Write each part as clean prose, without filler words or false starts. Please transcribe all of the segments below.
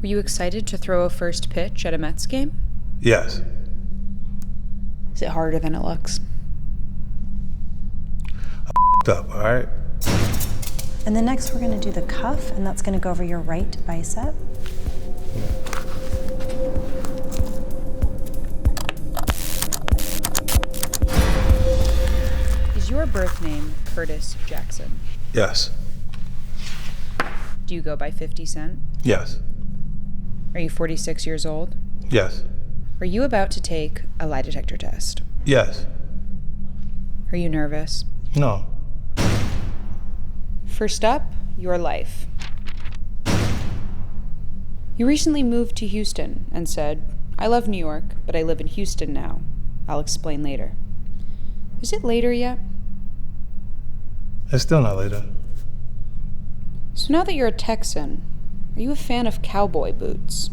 Were you excited to throw a first pitch at a Mets game? Yes. Is it harder than it looks? Up, all right? And then next we're gonna do the cuff, and that's gonna go over your right bicep. Is your birth name Curtis Jackson? Yes. Do you go by 50 Cent? Yes. Are you 46 years old? Yes. Are you about to take a lie detector test? Yes. Are you nervous? No. First up, your life. You recently moved to Houston and said, "I love New York, but I live in Houston now. I'll explain later." Is it later yet? It's still not later. So now that you're a Texan, are you a fan of cowboy boots?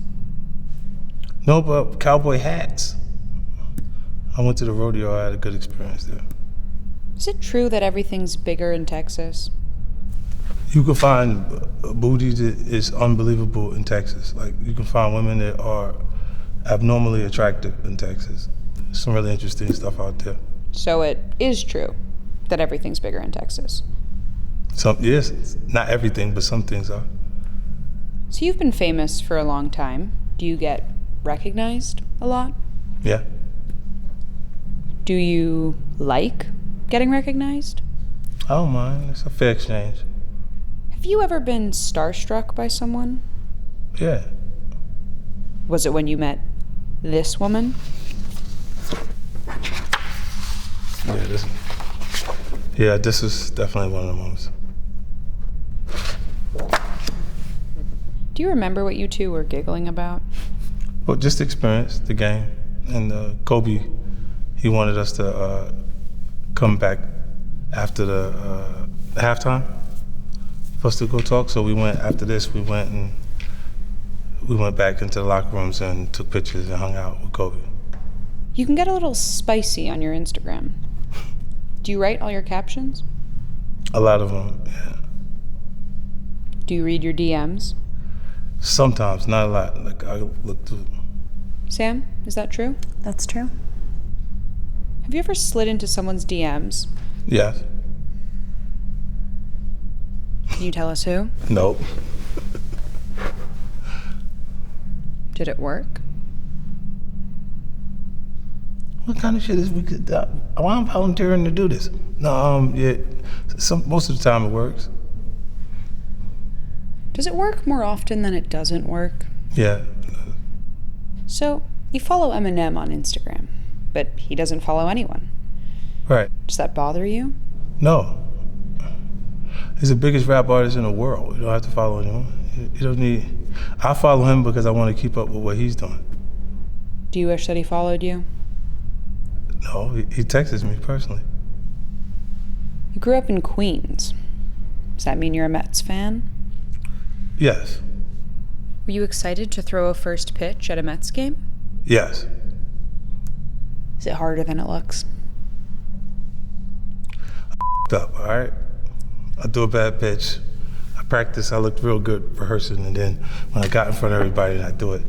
No, but cowboy hats. I went to the rodeo. I had a good experience there. Is it true that everything's bigger in Texas? You can find booty that is unbelievable in Texas. Like, you can find women that are abnormally attractive in Texas. Some really interesting stuff out there. So it is true that everything's bigger in Texas. Yes, not everything, but some things are. So you've been famous for a long time. Do you get recognized a lot? Yeah. Do you like getting recognized? I don't mind. It's a fair exchange. Have you ever been starstruck by someone? Yeah. Was it when you met this woman? This is definitely one of the moments. Do you remember what you two were giggling about? Well, just the experience, the game. And Kobe, he wanted us to come back after the halftime for us to go talk. So we went, after this, we went back into the locker rooms and took pictures and hung out with Kobe. You can get a little spicy on your Instagram. Do you write all your captions? A lot of them, yeah. Do you read your DMs? Sometimes, not a lot. Like, I look through. Sam, is that true? That's true. Have you ever slid into someone's DMs? Yes. Can you tell us who? Nope. Did it work? What kind of shit is we could? Why I'm volunteering to do this? No, yeah. Most of the time it works. Does it work more often than it doesn't work? Yeah. So, you follow Eminem on Instagram, but he doesn't follow anyone. Right. Does that bother you? No. He's the biggest rap artist in the world. You don't have to follow anyone. You don't need. I follow him because I want to keep up with what he's doing. Do you wish that he followed you? No, he texts me personally. You grew up in Queens. Does that mean you're a Mets fan? Yes. Were you excited to throw a first pitch at a Mets game? Yes. Is it harder than it looks? Up, all right? I do a bad pitch. I practice. I looked real good rehearsing, and then when I got in front of everybody and I do it,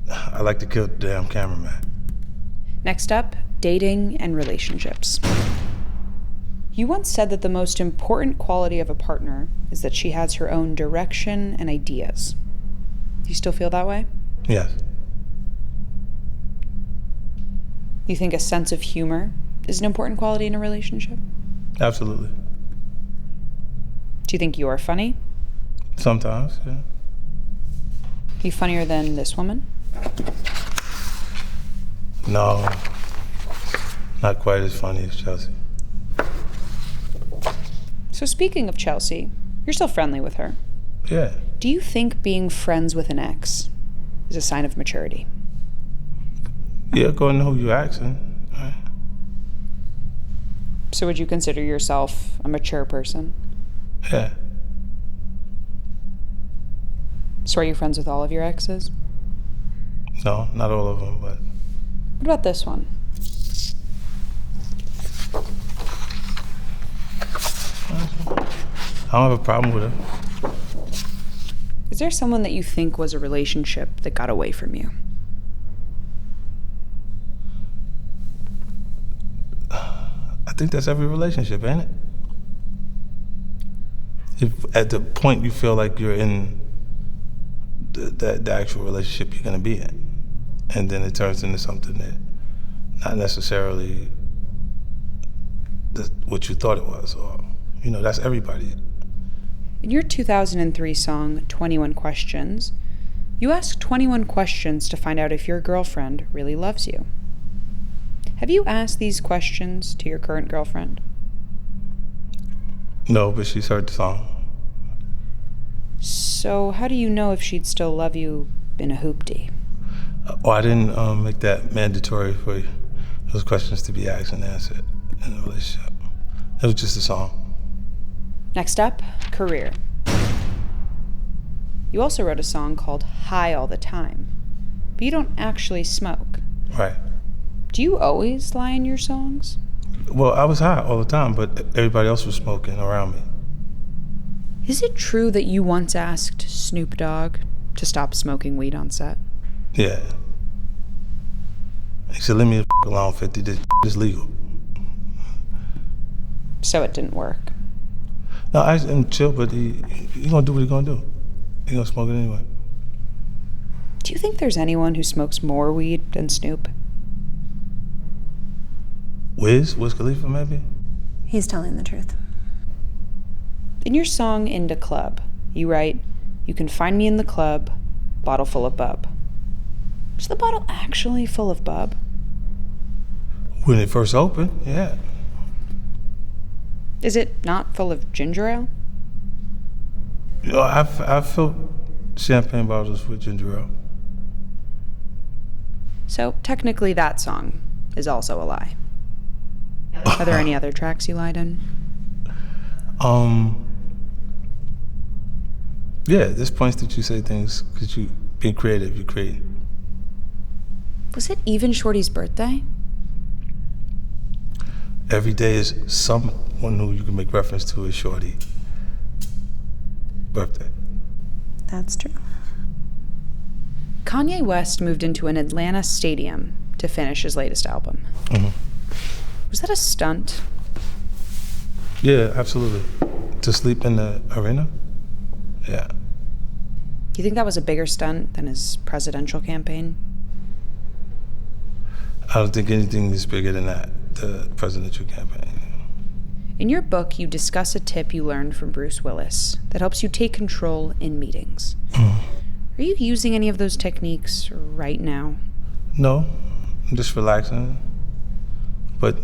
I like to kill the damn cameraman. Next up, dating and relationships. You once said that the most important quality of a partner is that she has her own direction and ideas. Do you still feel that way? Yes. You think a sense of humor is an important quality in a relationship? Absolutely. Do you think you're funny? Sometimes, yeah. Are you funnier than this woman? No, not quite as funny as Chelsea. So speaking of Chelsea, you're still friendly with her. Yeah. Do you think being friends with an ex is a sign of maturity? Yeah, according to who you're asking. Right. So would you consider yourself a mature person? Yeah. So are you friends with all of your exes? No, not all of them, but. What about this one? I don't have a problem with it. Is there someone that you think was a relationship that got away from you? I think that's every relationship, ain't it? If at the point you feel like you're in the actual relationship you're gonna be in, and then it turns into something that not necessarily what you thought it was, or, that's everybody. In your 2003 song, 21 Questions, you ask 21 questions to find out if your girlfriend really loves you. Have you asked these questions to your current girlfriend? No, but she's heard the song. So how do you know if she'd still love you in a hoopty? I didn't make that mandatory for those questions to be asked and answered in a relationship. It was just a song. Next up, career. You also wrote a song called High All the Time, but you don't actually smoke. Right. Do you always lie in your songs? Well, I was high all the time, but everybody else was smoking around me. Is it true that you once asked Snoop Dogg to stop smoking weed on set? Yeah. He said, leave me the alone, 50, this is legal. So it didn't work. No, I asked him to chill, but he gonna do what he gonna do. He gonna smoke it anyway. Do you think there's anyone who smokes more weed than Snoop? Wiz Khalifa, maybe? He's telling the truth. In your song Into Club, you write, "You can find me in the club, bottle full of bub." Is the bottle actually full of bub? When it first opened, yeah. Is it not full of ginger ale? I've filled champagne bottles with ginger ale. So technically that song is also a lie. Are there any other tracks you lied in? Yeah, there's points that you say things because you being creative, you create. Was it even Shorty's birthday? Every day is someone who you can make reference to as Shorty. Birthday. That's true. Kanye West moved into an Atlanta stadium to finish his latest album. Mm-hmm. Was that a stunt? Yeah, absolutely. To sleep in the arena? Yeah. Do you think that was a bigger stunt than his presidential campaign? I don't think anything is bigger than that, the presidential campaign. In your book, you discuss a tip you learned from Bruce Willis that helps you take control in meetings. Are you using any of those techniques right now? No, I'm just relaxing. But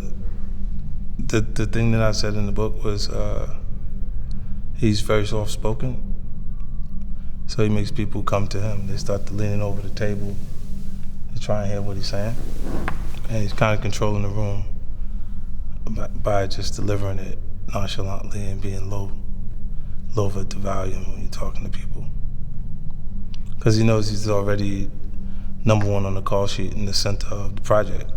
the thing that I said in the book was he's very soft-spoken. So he makes people come to him. They start to leaning over the table to try and hear what he's saying. And he's kind of controlling the room by just delivering it nonchalantly and being low at the volume when you're talking to people. Because he knows he's already #1 on the call sheet in the center of the project.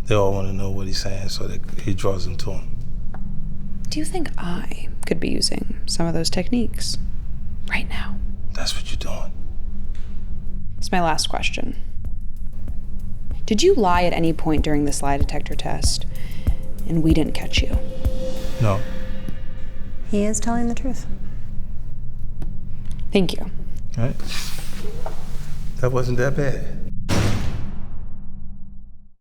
They all want to know what he's saying, so he draws them to him. Do you think I could be using some of those techniques right now? That's what you're doing. It's my last question. Did you lie at any point during this lie detector test, and we didn't catch you? No. He is telling the truth. Thank you. Right? That wasn't that bad.